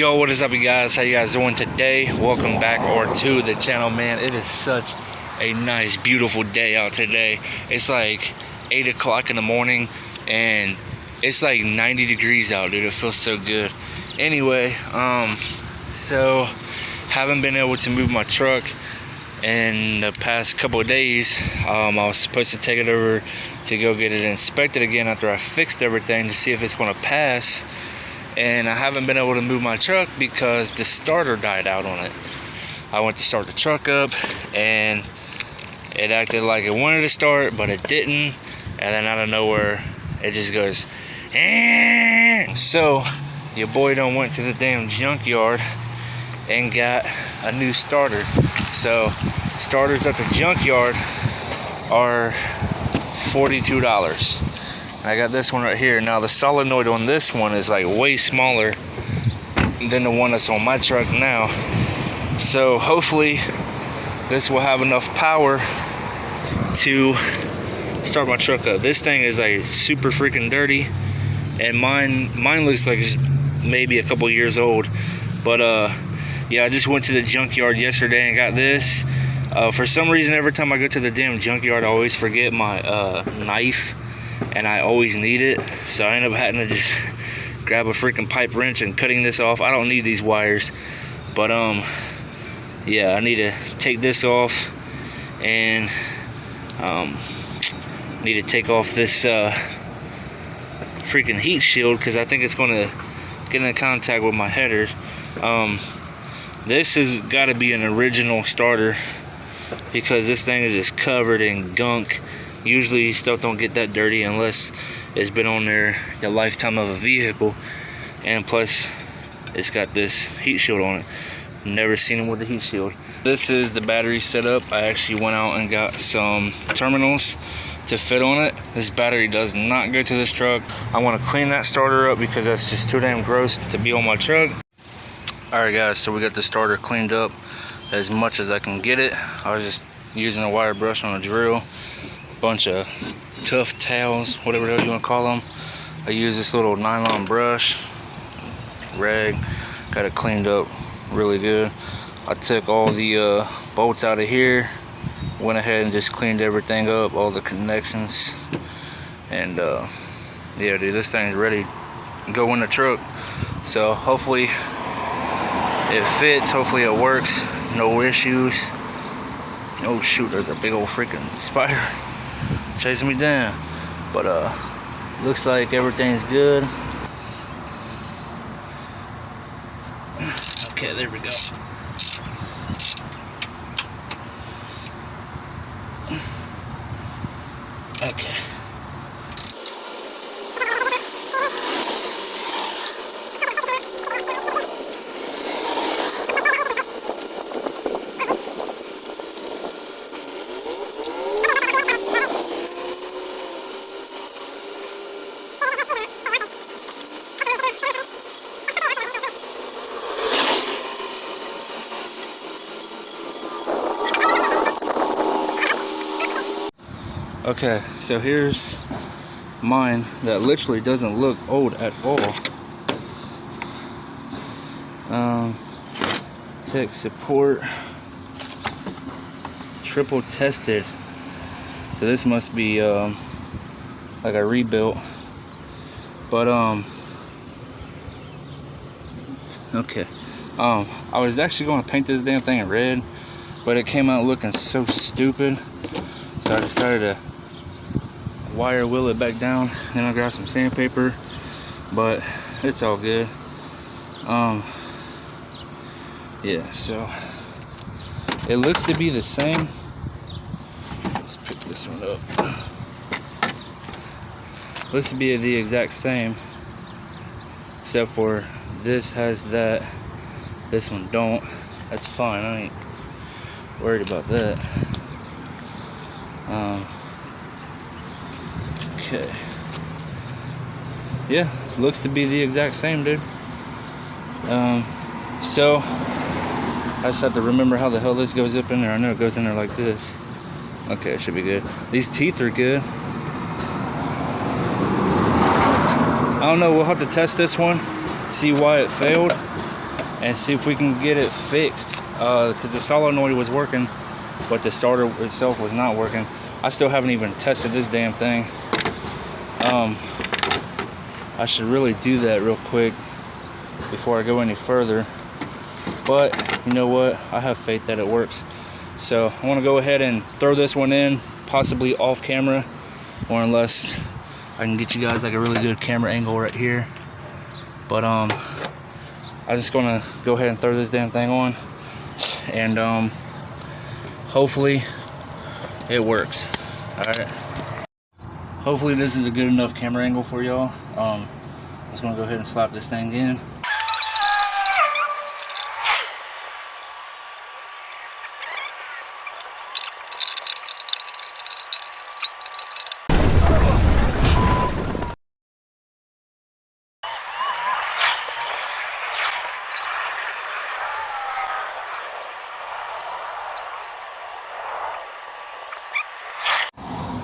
Yo, what is up, you guys? How you guys doing today? Welcome back to the channel, man. It is such a nice, beautiful day out today. It's like 8 o'clock in the morning and it's like 90 degrees out, dude. It feels so good. Anyway, so haven't been able to move my truck in the past couple of days. I was supposed to take it over to go get it inspected again after I fixed everything to see if it's going to pass. And I haven't been able to move my truck because the starter died out on it. I went to start the truck up and it acted like it wanted to start, but it didn't. And then out of nowhere, it just goes, eh. So your boy done went to the damn junkyard and got a new starter. So starters at the junkyard are $42. I got this one right here. Now the solenoid on this one is like way smaller than the one that's on my truck now. So hopefully this will have enough power to start my truck up. This thing is like super freaking dirty, and mine looks like it's maybe a couple years old. But yeah, I just went to the junkyard yesterday and got this. For some reason, every time I go to the damn junkyard, I always forget my knife. And I always need it, so I end up having to just grab a freaking pipe wrench and cutting this off. I don't need these wires, but yeah, I need to take this off and need to take off this freaking heat shield because I think it's going to get in contact with my headers. This has got to be an original starter because this thing is just covered in gunk. Usually stuff don't get that dirty unless it's been on there the lifetime of a vehicle, and plus it's got this heat shield on it. Never seen them with the heat shield. This is the battery setup. I actually went out and got some terminals to fit on it. This battery does not go to this truck. I want to clean that starter up because that's just too damn gross to be on my truck. Alright guys, so we got the starter cleaned up as much as I can get it. I was just using a wire brush on a drill. Bunch of tough towels, whatever the hell you want to call them. I use this little nylon brush, rag, got it cleaned up really good. I took all the bolts out of here, went ahead and just cleaned everything up, all the connections, and yeah, dude, this thing's ready to go in the truck. So hopefully it fits, hopefully it works, no issues. Oh shoot, there's a big old freaking spider chasing me down, but looks like everything's good. Okay, there we go. Okay. Okay, so here's mine that literally doesn't look old at all. Tech support, triple tested. So this must be like a rebuilt. But okay. I was actually going to paint this damn thing in red, but it came out looking so stupid. So I decided to wire wheel it back down. Then I grabbed some sandpaper, but it's all good. Yeah, so it looks to be the same. Let's pick this one up. Looks to be the exact same, except for this has that, this one don't. That's fine, I ain't worried about that. Okay. Yeah, looks to be the exact same, dude. So I just have to remember how the hell this goes up in there. I know it goes in there like this. Okay, it should be good. These teeth are good. I don't know, we'll have to test this one, see why it failed. and see if we can get it fixed, because the solenoid was working but the starter itself was not working. I still haven't even tested this damn thing. I should really do that real quick before I go any further, but you know what, I have faith that it works. So I want to go ahead and throw this one in, possibly off camera, or unless I can get you guys like a really good camera angle right here. But I'm just gonna go ahead and throw this damn thing on, and hopefully it works. All right, hopefully this is a good enough camera angle for y'all. I'm just gonna go ahead and slap this thing in.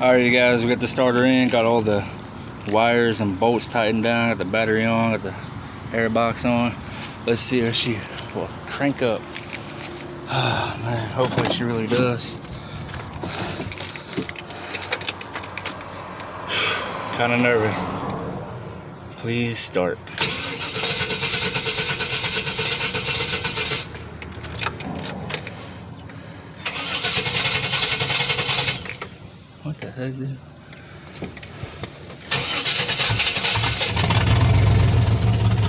Alright guys, we got the starter in, got all the wires and bolts tightened down, got the battery on, got the air box on. Let's see if she will crank up. Oh man, hopefully she really does. Kind of nervous. Please start. What the heck, dude?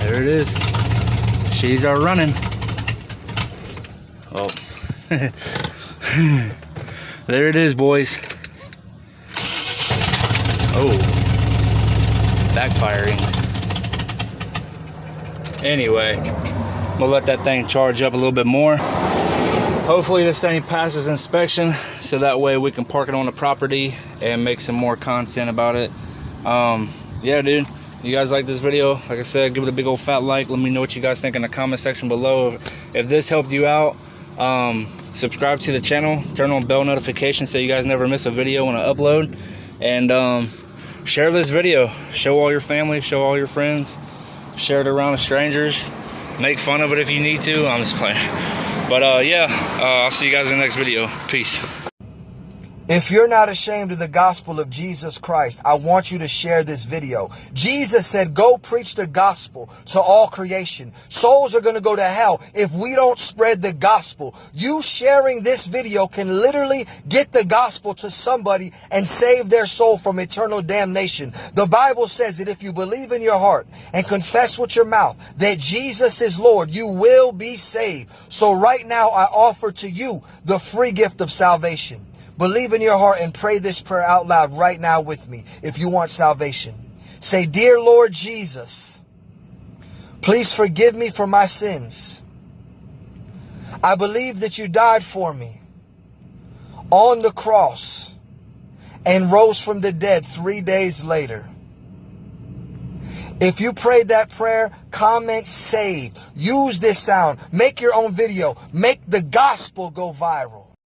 There it is. She's our running. Oh. There it is, boys. Oh. Backfiring. Anyway, we'll let that thing charge up a little bit more. Hopefully this thing passes inspection, so that way we can park it on the property and make some more content about it. Yeah, dude, you guys like this video? Like I said, give it a big old fat like. Let me know what you guys think in the comment section below. If this helped you out, subscribe to the channel, turn on bell notifications so you guys never miss a video when I upload, and share this video. Show all your family, show all your friends, share it around to strangers, make fun of it if you need to. I'm just playing. But yeah, I'll see you guys in the next video. Peace. If you're not ashamed of the gospel of Jesus Christ, I want you to share this video. Jesus said, go preach the gospel to all creation. Souls are going to go to hell if we don't spread the gospel. You sharing this video can literally get the gospel to somebody and save their soul from eternal damnation. The Bible says that if you believe in your heart and confess with your mouth that Jesus is Lord, you will be saved. So right now I offer to you the free gift of salvation. Believe in your heart and pray this prayer out loud right now with me if you want salvation. Say, dear Lord Jesus, please forgive me for my sins. I believe that you died for me on the cross and rose from the dead 3 days later. If you prayed that prayer, comment saved. Use this sound. Make your own video. Make the gospel go viral.